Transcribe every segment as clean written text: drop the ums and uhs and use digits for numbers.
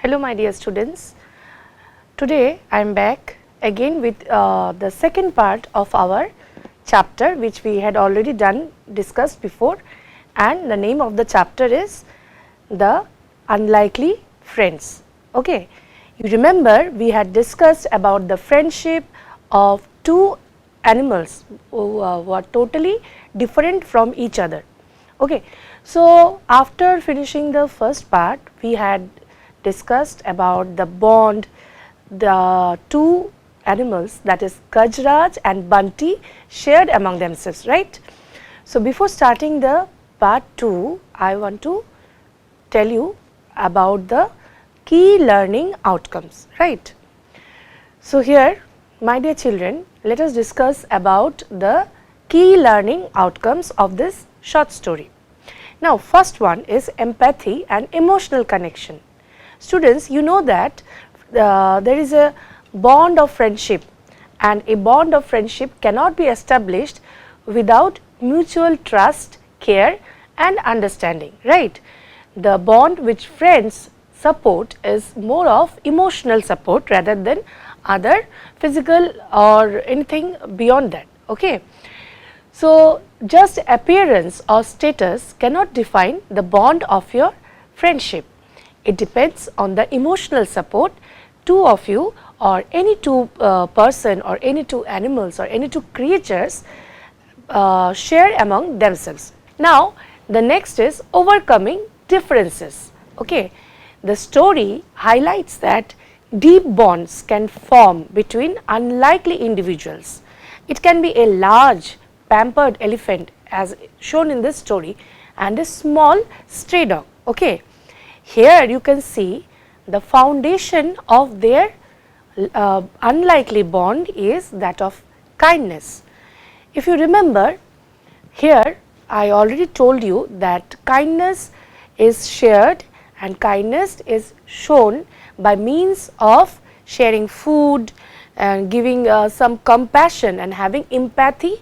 Hello my dear students. Today I am back again with the second part of our chapter which we had already discussed before, and the name of the chapter is the unlikely friends. Okay. You remember we had discussed about the friendship of two animals who were totally different from each other. Okay. So, after finishing the first part we had discussed about the bond the two animals, that is Gajraj and Bunty, shared among themselves, right. So, before starting the part 2, I want to tell you about the key learning outcomes, right. So, here my dear children, let us discuss about the key learning outcomes of this short story. Now, first one is empathy and emotional connection. Students, you know that there is a bond of friendship, and a bond of friendship cannot be established without mutual trust, care and understanding, right. The bond which friends support is more of emotional support rather than other physical or anything beyond that. Okay. So, just appearance or status cannot define the bond of your friendship. It depends on the emotional support two of you or any two person or any two animals or any two creatures share among themselves. Now, the next is overcoming differences. Okay. The story highlights that deep bonds can form between unlikely individuals. It can be a large pampered elephant as shown in this story and a small stray dog. Okay. Here you can see the foundation of their unlikely bond is that of kindness. If you remember, here I already told you that kindness is shared and kindness is shown by means of sharing food and giving some compassion and having empathy,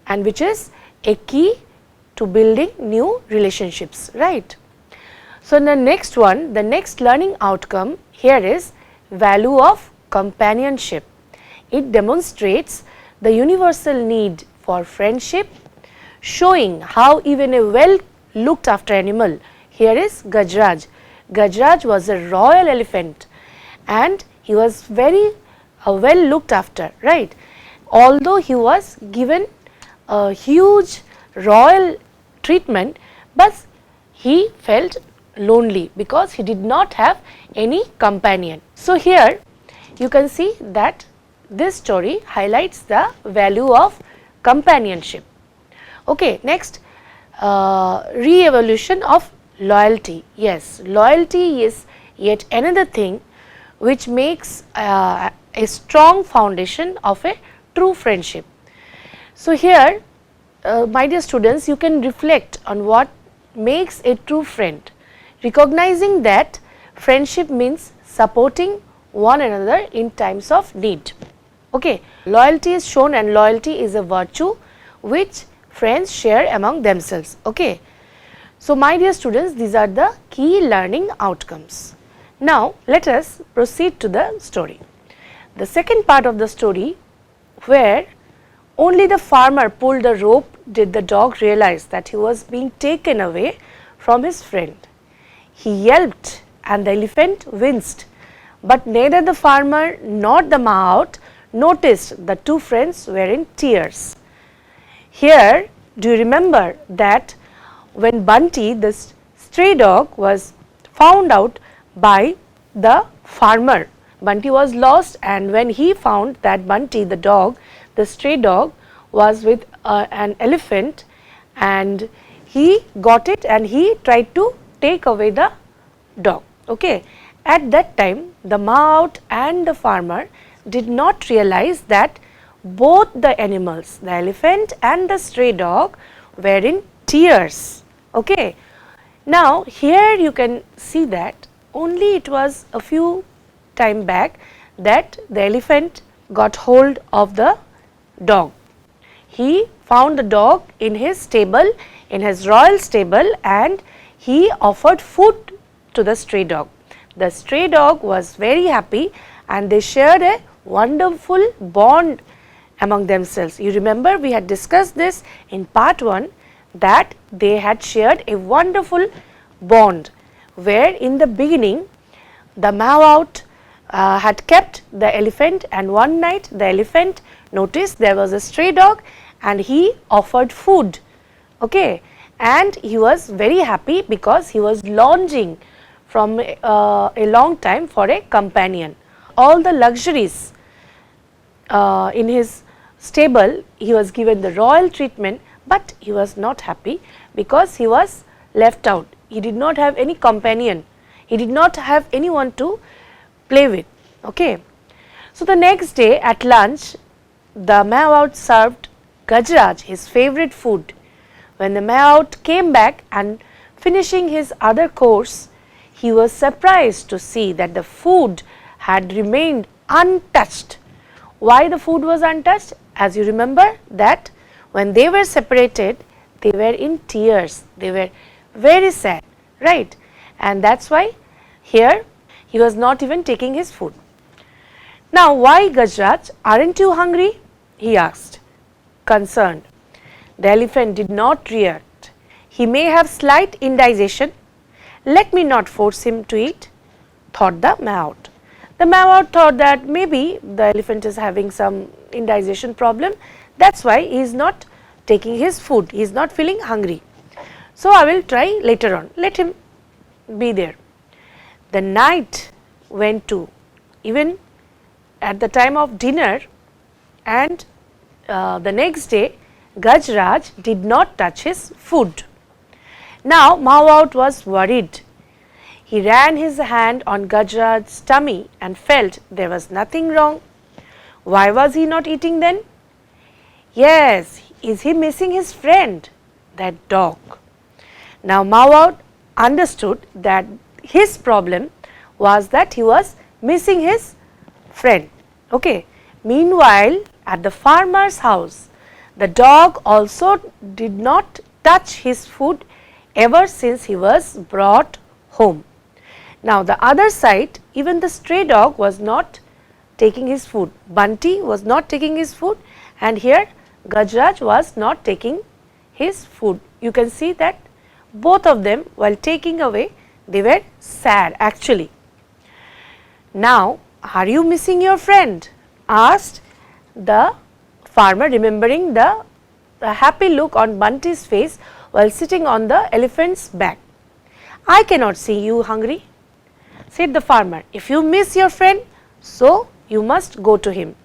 and which is a key to building new relationships, right. So, the next one, the next learning outcome here is value of companionship. It demonstrates the universal need for friendship, showing how even a well looked after animal, here is Gajraj. Gajraj was a royal elephant and he was very well looked after, right. Although he was given a huge royal treatment, but he felt lonely because he did not have any companion. So, here you can see that this story highlights the value of companionship. Okay, next re-evolution of loyalty. Yes, loyalty is yet another thing which makes a strong foundation of a true friendship. So, here my dear students, you can reflect on what makes a true friend, recognizing that friendship means supporting one another in times of need. Okay. Loyalty is shown and loyalty is a virtue which friends share among themselves. Okay. So, my dear students, these are the key learning outcomes. Now, let us proceed to the story. The second part of the story, where only the farmer pulled the rope, did the dog realize that he was being taken away from his friend. He yelped and the elephant winced, but neither the farmer nor the mahout noticed the two friends were in tears. Here, do you remember that when Bunty, this stray dog, was found out by the farmer, Bunty was lost, and when he found that Bunty, the dog, the stray dog, was with an elephant, and he got it and he tried to take away the dog. Okay. At that time, the mahout and the farmer did not realize that both the animals, the elephant and the stray dog, were in tears. Okay. Now, here you can see that only it was a few time back that the elephant got hold of the dog. He found the dog in his stable, in his royal stable, and he offered food to the stray dog. the stray dog was very happy and they shared a wonderful bond among themselves. You remember we had discussed this in part 1 that they had shared a wonderful bond, where in the beginning the Mahout had kept the elephant, and one night the elephant noticed there was a stray dog and he offered food, okay, and he was very happy because he was longing from a long time for a companion. All the luxuries in his stable, he was given the royal treatment, but he was not happy because he was left out. He did not have any companion, he did not have anyone to play with. Okay. So, the next day at lunch, the Mahout served Gajraj his favorite food. When the Mahout came back and finishing his other course, he was surprised to see that the food had remained untouched. Why the food was untouched? As you remember that when they were separated, they were in tears, they were very sad, right? And that is why here he was not even taking his food. Now, why Gajraj, aren't you hungry? He asked, concerned. The elephant did not react. He may have slight indigestion. Let me not force him to eat, thought the Mahout. The Mahout thought that maybe the elephant is having some indigestion problem, that is why he is not taking his food, he is not feeling hungry. So, I will try later on, let him be there. The night went to, even at the time of dinner, and the next day Gajraj did not touch his food. Now Mahout was worried. He ran his hand on Gajraj's tummy and felt there was nothing wrong. Why was he not eating then? Yes, is he missing his friend, that dog? Now Mahout understood that his problem was that he was missing his friend. Okay. Meanwhile, at the farmer's house, the dog also did not touch his food ever since he was brought home. Now, the other side, even the stray dog was not taking his food. Bunty was not taking his food, and here Gajraj was not taking his food. You can see that both of them, while taking away, they were sad actually. Now, are you missing your friend? Asked the farmer, remembering the happy look on Bunty's face while sitting on the elephant's back. I cannot see you hungry, said the farmer. If you miss your friend, so you must go to him.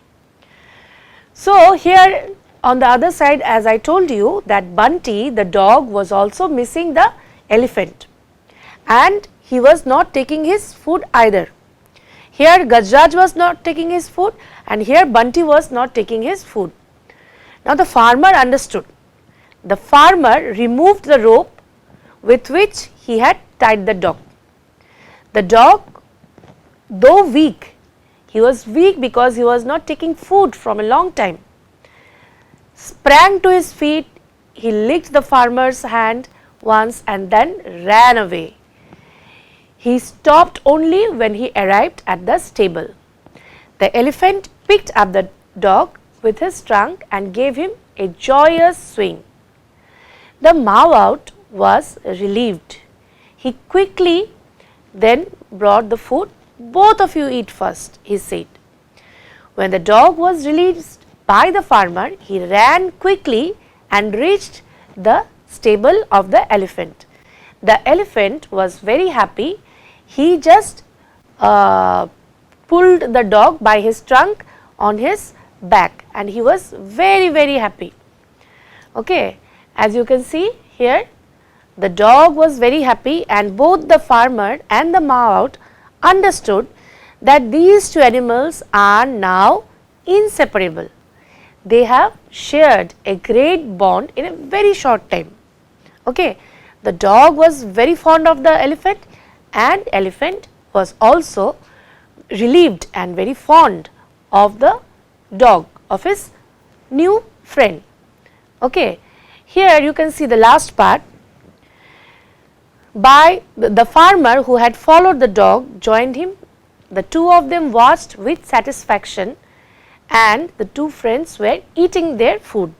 So, here on the other side, as I told you, that Bunty the dog was also missing the elephant and he was not taking his food either. Here Gajraj was not taking his food and here Bunty was not taking his food. Now the farmer understood. The farmer removed the rope with which he had tied the dog. The dog, though weak, he was weak because he was not taking food from a long time, sprang to his feet, he licked the farmer's hand once and then ran away. He stopped only when he arrived at the stable. The elephant picked up the dog with his trunk and gave him a joyous swing. The Mahout was relieved. He quickly then brought the food. Both of you eat first, he said. When the dog was released by the farmer, he ran quickly and reached the stable of the elephant. The elephant was very happy. He just pulled the dog by his trunk on his back and he was very happy. Okay. As you can see here, the dog was very happy and both the farmer and the Mahout understood that these two animals are now inseparable. They have shared a great bond in a very short time. Okay. The dog was very fond of the elephant and elephant was also relieved and very fond of the dog, of his new friend. Okay. Here you can see the last part. The farmer who had followed the dog joined him. The two of them watched with satisfaction and the two friends were eating their food.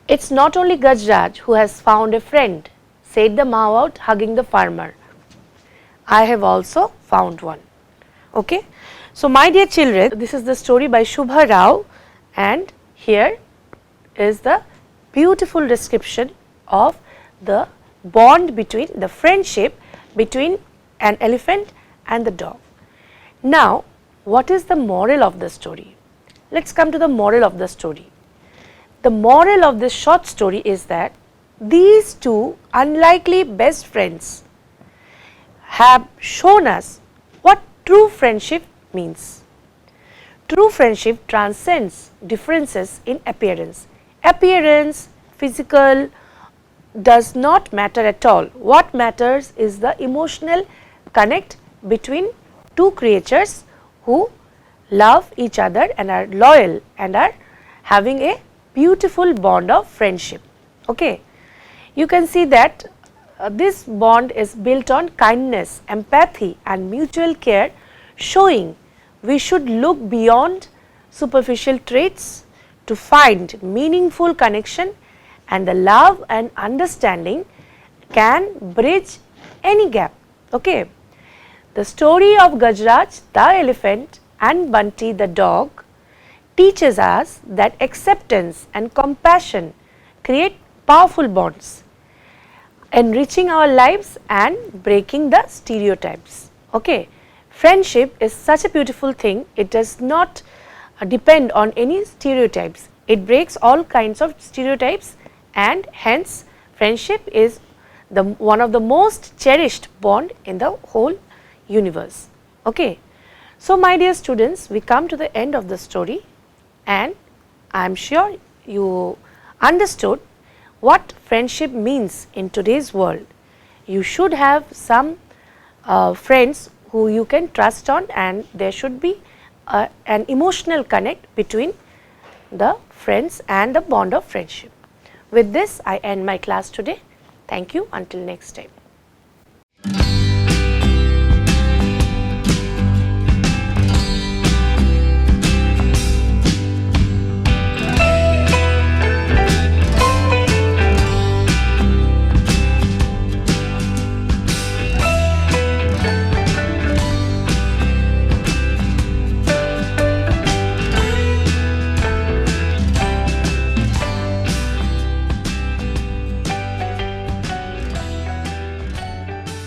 It's not only Gajraj who has found a friend, said the Mahout, hugging the farmer. I have also found one. Okay. So, my dear children, this is the story by Shubha Rao, and here is the beautiful description of the bond between the friendship between an elephant and the dog. Now, what is the moral of the story? Let us come to the moral of the story. The moral of this short story is that these two unlikely best friends have shown us what true friendship means. True friendship transcends differences in appearance. Appearance, physical, does not matter at all. What matters is the emotional connect between two creatures who love each other and are loyal and are having a beautiful bond of friendship. Okay. You can see that this bond is built on kindness, empathy and mutual care, showing we should look beyond superficial traits to find meaningful connection, and the love and understanding can bridge any gap. Okay. The story of Gajraj the elephant and Bunty the dog teaches us that acceptance and compassion create powerful bonds, enriching our lives and breaking the stereotypes. Okay. Friendship is such a beautiful thing, it does not depend on any stereotypes. It breaks all kinds of stereotypes, and hence friendship is one of the most cherished bond in the whole universe. Okay. So, my dear students, we come to the end of the story, and I am sure you understood what friendship means in today's world. You should have some friends who you can trust on, and there should be an emotional connect between the friends and the bond of friendship. With this, I end my class today. Thank you. Until next time.